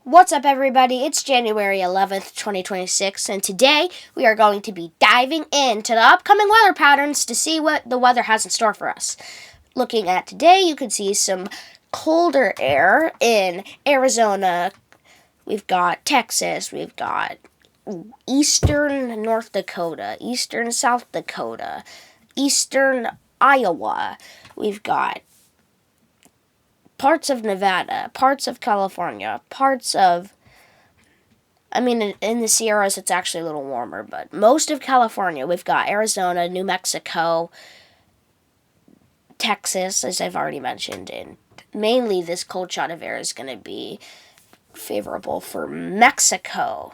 What's up, everybody? It's January 11th, 2026, and today we are going to be diving into the upcoming weather patterns to see what the weather has in store for us. Looking at today, you can see some colder air in Arizona. We've got Texas, we've got eastern North Dakota, eastern South Dakota, eastern Iowa. We've got parts of Nevada, parts of California, in the Sierras it's actually a little warmer, but most of California, we've got Arizona, New Mexico, Texas, as I've already mentioned, and mainly this cold shot of air is going to be favorable for Mexico.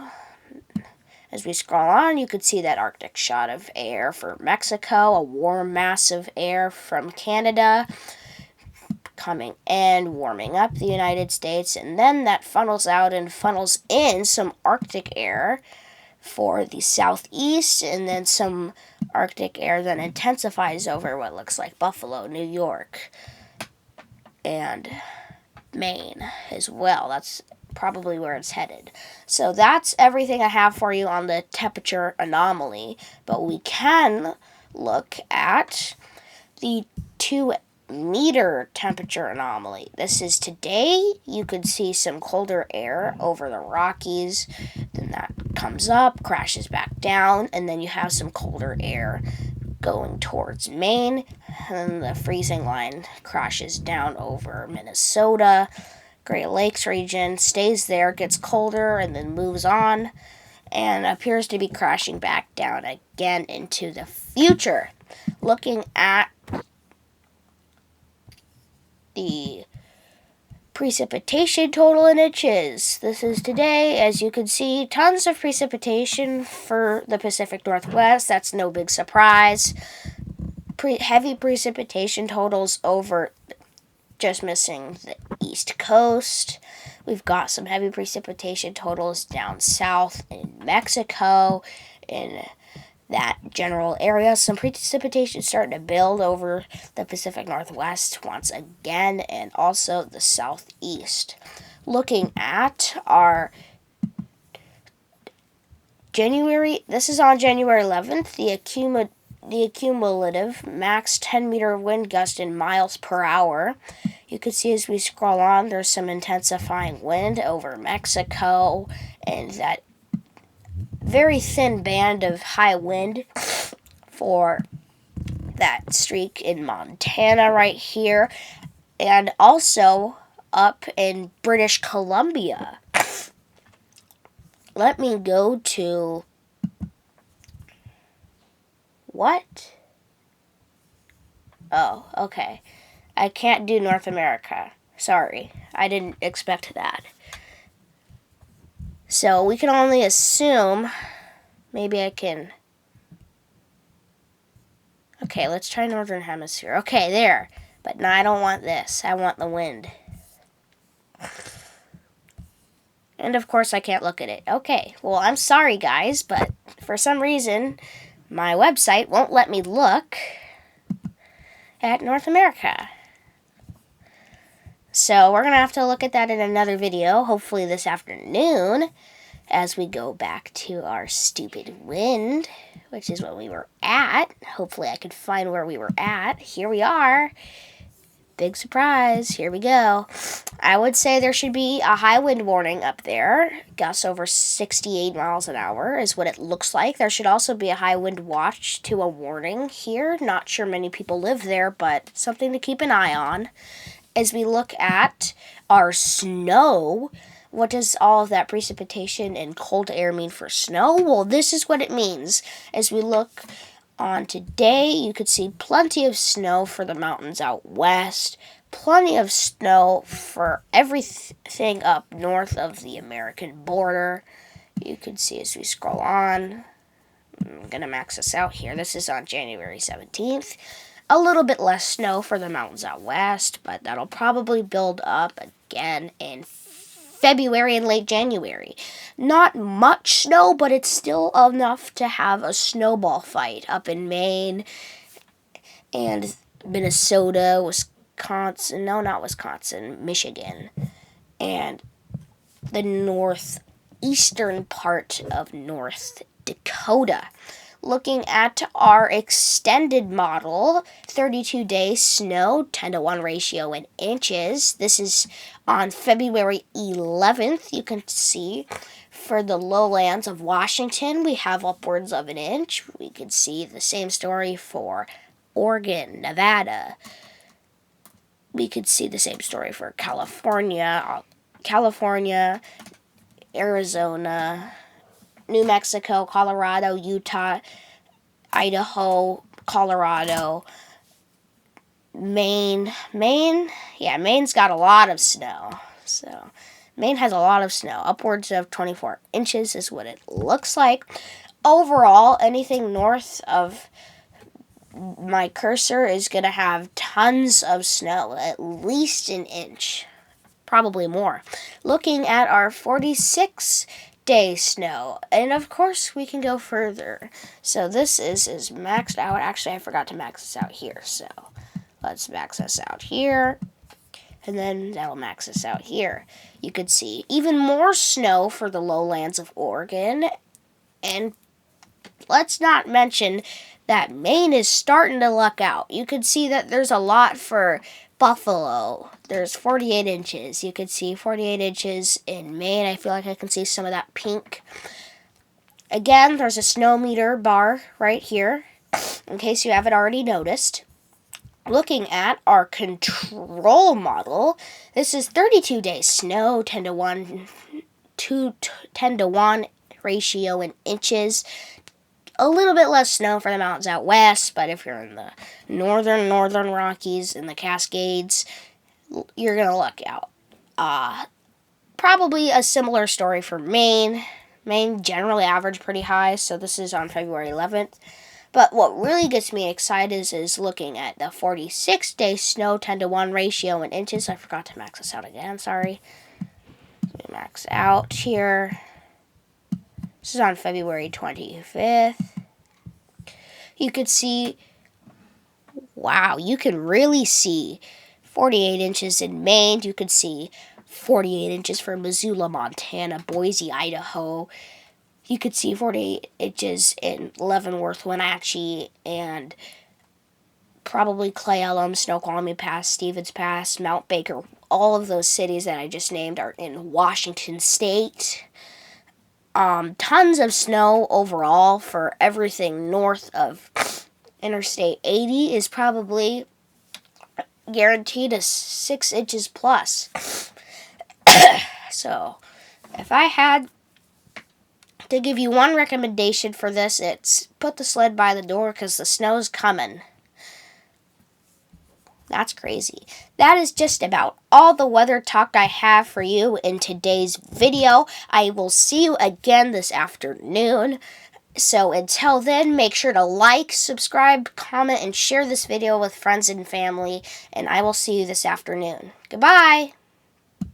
As we scroll on, you could see that Arctic shot of air for Mexico, a warm mass of air from Canada, coming and warming up the United States, and then that funnels out and funnels in some Arctic air for the southeast, and then some Arctic air that intensifies over what looks like Buffalo, New York, and Maine as well. That's probably where it's headed. So that's everything I have for you on the temperature anomaly, but we can look at the 2-meter temperature anomaly. This is today. You could see some colder air over the Rockies. Then that comes up, crashes back down, and then you have some colder air going towards Maine. And the freezing line crashes down over Minnesota. Great Lakes region stays there, gets colder, and then moves on, and appears to be crashing back down again into the future. Looking at the precipitation total in inches. This is today. As you can see, tons of precipitation for the Pacific Northwest. That's no big surprise. Heavy precipitation totals over, just missing the East Coast. We've got some heavy precipitation totals down south in Mexico, in that general area. Some precipitation starting to build over the Pacific Northwest once again, and also the southeast. Looking at our this is on January 11th, the cumulative max 10-meter wind gust in miles per hour. You can see as we scroll on, there's some intensifying wind over Mexico, and that very thin band of high wind for that streak in Montana right here, and also up in British Columbia. Let me go to what? Oh, okay. I can't do North America. Sorry, I didn't expect that. So we can only assume. Maybe I can. Okay, let's try Northern Hemisphere. Okay, there. But no, I don't want this. I want the wind. And of course I can't look at it. Okay, well, I'm sorry, guys, but for some reason, my website won't let me look at North America. So we're going to have to look at that in another video, hopefully this afternoon, as we go back to our stupid wind, which is what we were at. Hopefully I could find where we were at. Here we are. Big surprise. Here we go. I would say there should be a high wind warning up there. Gusts over 68 miles an hour is what it looks like. There should also be a high wind watch to a warning here. Not sure many people live there, but something to keep an eye on. As we look at our snow, what does all of that precipitation and cold air mean for snow? Well, this is what it means. As we look on today, you could see plenty of snow for the mountains out west, plenty of snow for everything up north of the American border. You could see as we scroll on. I'm going to max this out here. This is on January 17th. A little bit less snow for the mountains out west, but that'll probably build up again in February and late January. Not much snow, but it's still enough to have a snowball fight up in Maine and Minnesota, Wisconsin, no, not Wisconsin, Michigan, and the northeastern part of North Dakota. Looking at our extended model, 32-day snow, 10-to-1 ratio in inches. This is on February 11th. You can see for the lowlands of Washington, we have upwards of an inch. We can see the same story for Oregon, Nevada. We could see the same story for California, Arizona, New Mexico, Colorado, Utah, Idaho, Colorado, Maine. Maine's got a lot of snow. So Maine has a lot of snow. Upwards of 24 inches is what it looks like. Overall, anything north of my cursor is going to have tons of snow, at least an inch, probably more. Looking at our 46-day snow, and of course we can go further. So this is maxed out. Actually, I forgot to max this out here, so let's max this out here, and then that'll max this out here. You could see even more snow for the lowlands of Oregon, and let's not mention that Maine is starting to luck out. You could see that there's a lot for Buffalo. There's 48 inches. You could see 48 inches in Maine. I feel like I can see some of that pink. Again, there's a snow meter bar right here, in case you haven't already noticed. Looking at our control model, this is 32-day snow, 10-to-1 ratio in inches. A little bit less snow for the mountains out west, but if you're in the northern Rockies and the Cascades, you're going to luck out. Probably a similar story for Maine. Maine generally average pretty high, so this is on February 11th. But what really gets me excited is looking at the 46-day snow, 10-to-1 ratio in inches. I forgot to max this out again, sorry. Max out here. This is on February 25th. You could see, wow, you can really see 48 inches in Maine. You could see 48 inches for Missoula, Montana, Boise, Idaho. You could see 48 inches in Leavenworth, Wenatchee, and probably Clay Elum, Snoqualmie Pass, Stevens Pass, Mount Baker. All of those cities that I just named are in Washington State. Tons of snow overall for everything north of Interstate 80 is probably guaranteed 6 inches plus. So, if I had to give you one recommendation for this, it's put the sled by the door because the snow's coming. That's crazy. That is just about all the weather talk I have for you in today's video. I will see you again this afternoon. So until then, make sure to like, subscribe, comment, and share this video with friends and family. And I will see you this afternoon. Goodbye.